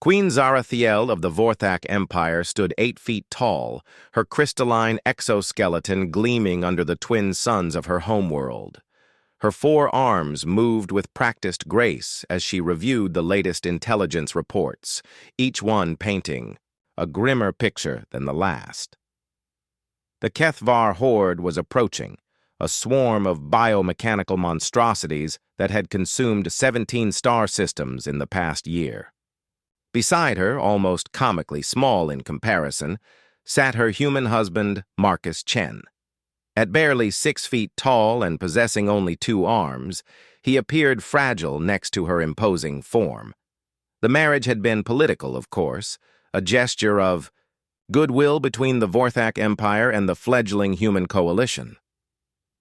Queen Zarathiel of the Vorthak Empire stood 8 feet tall, her crystalline exoskeleton gleaming under the twin suns of her homeworld. Her 4 arms moved with practiced grace as she reviewed the latest intelligence reports, each one painting a grimmer picture than the last. The Kethvar horde was approaching, a swarm of biomechanical monstrosities that had consumed 17 star systems in the past year. Beside her, almost comically small in comparison, sat her human husband, Marcus Chen. At barely 6 feet tall and possessing only 2 arms, he appeared fragile next to her imposing form. The marriage had been political, of course, a gesture of goodwill between the Vorthak Empire and the fledgling human coalition.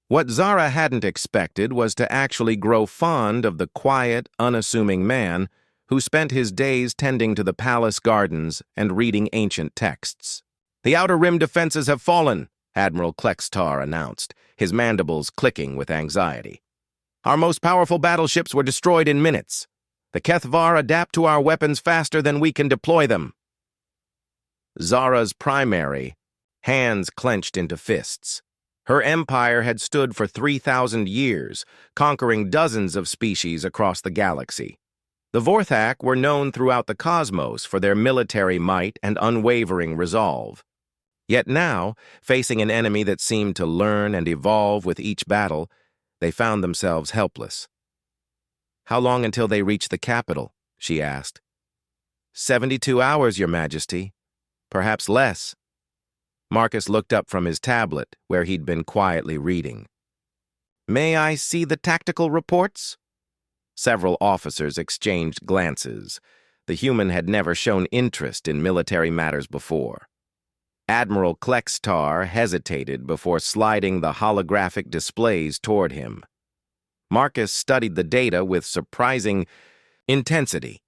What Zara hadn't expected was to actually grow fond of the quiet, unassuming man who spent his days tending to the palace gardens and reading ancient texts. "The outer rim defenses have fallen," Admiral Klextar announced, his mandibles clicking with anxiety. "Our most powerful battleships were destroyed in minutes. The Kethvar adapt to our weapons faster than we can deploy them." Zara's primary, hands clenched into fists. Her empire had stood for 3,000 years, conquering dozens of species across the galaxy. The Vorthak were known throughout the cosmos for their military might and unwavering resolve. Yet now, facing an enemy that seemed to learn and evolve with each battle, they found themselves helpless. "How long until they reach the capital?" she asked. 72 hours, Your Majesty. Perhaps less." Marcus looked up from his tablet, where he'd been quietly reading. "May I see the tactical reports?" Several officers exchanged glances. The human had never shown interest in military matters before. Admiral Klextar hesitated before sliding the holographic displays toward him. Marcus studied the data with surprising intensity,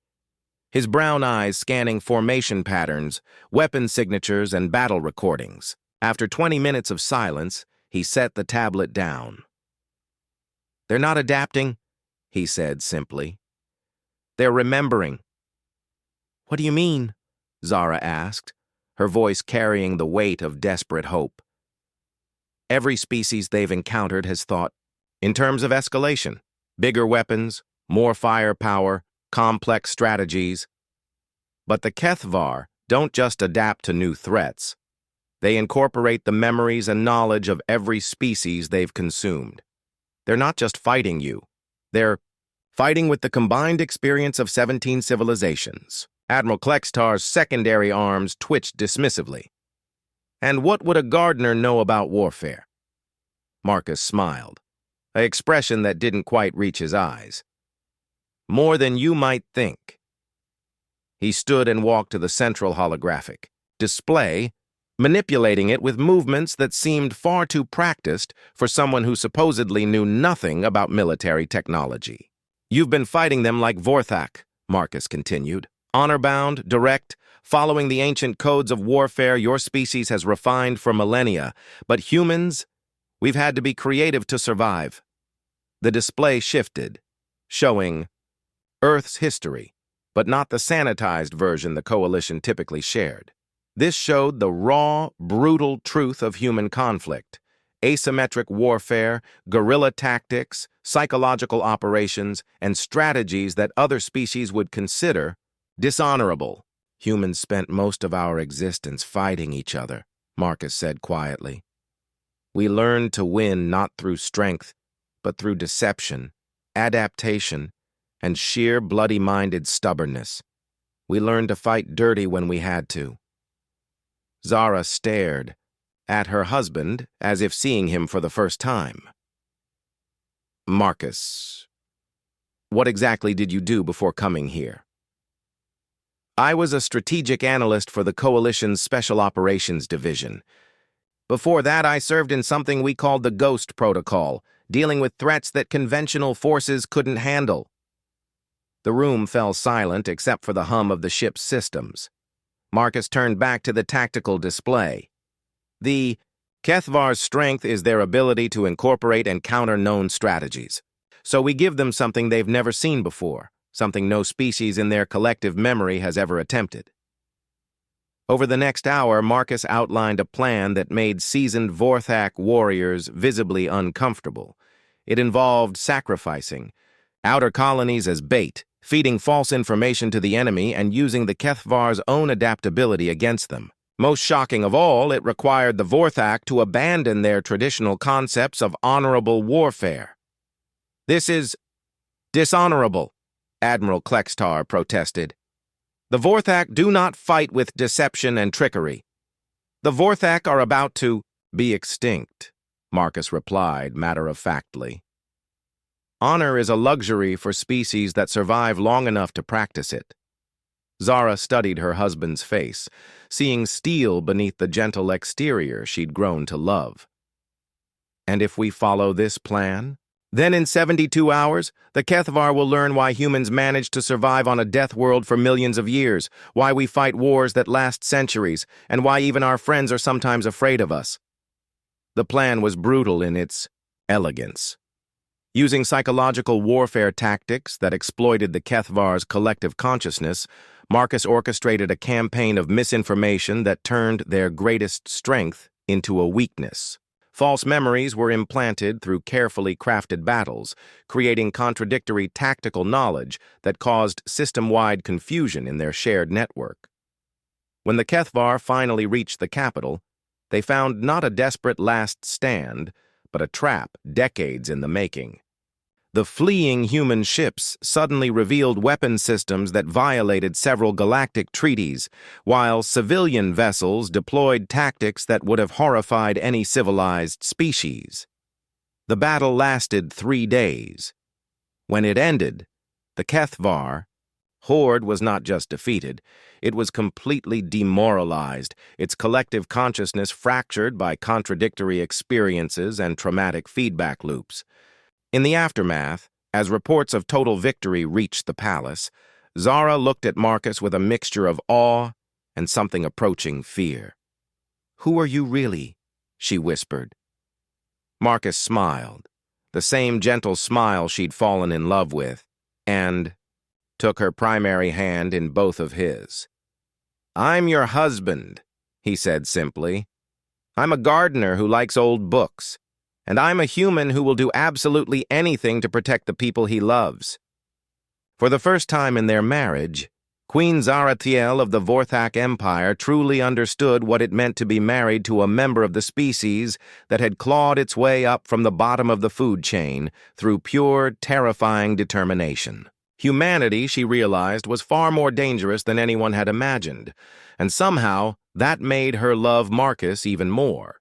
his brown eyes scanning formation patterns, weapon signatures, and battle recordings. After 20 minutes of silence, he set the tablet down. "They're not adapting," he said simply. "They're remembering." "What do you mean?" Zara asked, her voice carrying the weight of desperate hope. "Every species they've encountered has thought, in terms of escalation, bigger weapons, more firepower, complex strategies. But the Kethvar don't just adapt to new threats. They incorporate the memories and knowledge of every species they've consumed. They're not just fighting you. They're fighting with the combined experience of 17 civilizations." Admiral Klextar's secondary arms twitched dismissively. "And what would a gardener know about warfare?" Marcus smiled, an expression that didn't quite reach his eyes. "More than you might think." He stood and walked to the central holographic display, manipulating it with movements that seemed far too practiced for someone who supposedly knew nothing about military technology. "You've been fighting them like Vorthak," Marcus continued. "Honor-bound, direct, following the ancient codes of warfare your species has refined for millennia. But humans, we've had to be creative to survive." The display shifted, showing Earth's history, but not the sanitized version the Coalition typically shared. This showed the raw, brutal truth of human conflict: asymmetric warfare, guerrilla tactics, psychological operations, and strategies that other species would consider dishonorable. "Humans spent most of our existence fighting each other," Marcus said quietly. "We learned to win not through strength, but through deception, adaptation, and sheer bloody-minded stubbornness. We learned to fight dirty when we had to." Zara stared at her husband as if seeing him for the first time. "Marcus, what exactly did you do before coming here?" "I was a strategic analyst for the Coalition's Special Operations Division. Before that, I served in something we called the Ghost Protocol, dealing with threats that conventional forces couldn't handle." The room fell silent except for the hum of the ship's systems. Marcus turned back to the tactical display. "The Kethvar's strength is their ability to incorporate and counter known strategies. So we give them something they've never seen before, something no species in their collective memory has ever attempted. Over the next hour, Marcus outlined a plan that made seasoned Vorthak warriors visibly uncomfortable. It involved sacrificing outer colonies as bait, feeding false information to the enemy, and using the Kethvar's own adaptability against them. Most shocking of all, it required the Vorthak to abandon their traditional concepts of honorable warfare. "This is dishonorable," Admiral Klextar protested. "The Vorthak do not fight with deception and trickery. The Vorthak are about to be extinct," Marcus replied matter-of-factly. "Honor is a luxury for species that survive long enough to practice it." Zara studied her husband's face, seeing steel beneath the gentle exterior she'd grown to love. "And if we follow this plan? Then in 72 hours, the Kethvar will learn why humans managed to survive on a death world for millions of years, why we fight wars that last centuries, and why even our friends are sometimes afraid of us." The plan was brutal in its elegance. Using psychological warfare tactics that exploited the Kethvar's collective consciousness, Marcus orchestrated a campaign of misinformation that turned their greatest strength into a weakness. False memories were implanted through carefully crafted battles, creating contradictory tactical knowledge that caused system-wide confusion in their shared network. When the Kethvar finally reached the capital, they found not a desperate last stand, but a trap decades in the making. The fleeing human ships suddenly revealed weapon systems that violated several galactic treaties, while civilian vessels deployed tactics that would have horrified any civilized species. The battle lasted 3 days. When it ended, the Kethvar horde was not just defeated, it was completely demoralized, its collective consciousness fractured by contradictory experiences and traumatic feedback loops. In the aftermath, as reports of total victory reached the palace, Zara looked at Marcus with a mixture of awe and something approaching fear. "Who are you really?" she whispered. Marcus smiled, the same gentle smile she'd fallen in love with, and took her primary hand in both of his. "I'm your husband," he said simply. "I'm a gardener who likes old books. And I'm a human who will do absolutely anything to protect the people he loves." For the first time in their marriage, Queen Zaratiel of the Vorthak Empire truly understood what it meant to be married to a member of the species that had clawed its way up from the bottom of the food chain through pure, terrifying determination. Humanity, she realized, was far more dangerous than anyone had imagined, and somehow that made her love Marcus even more.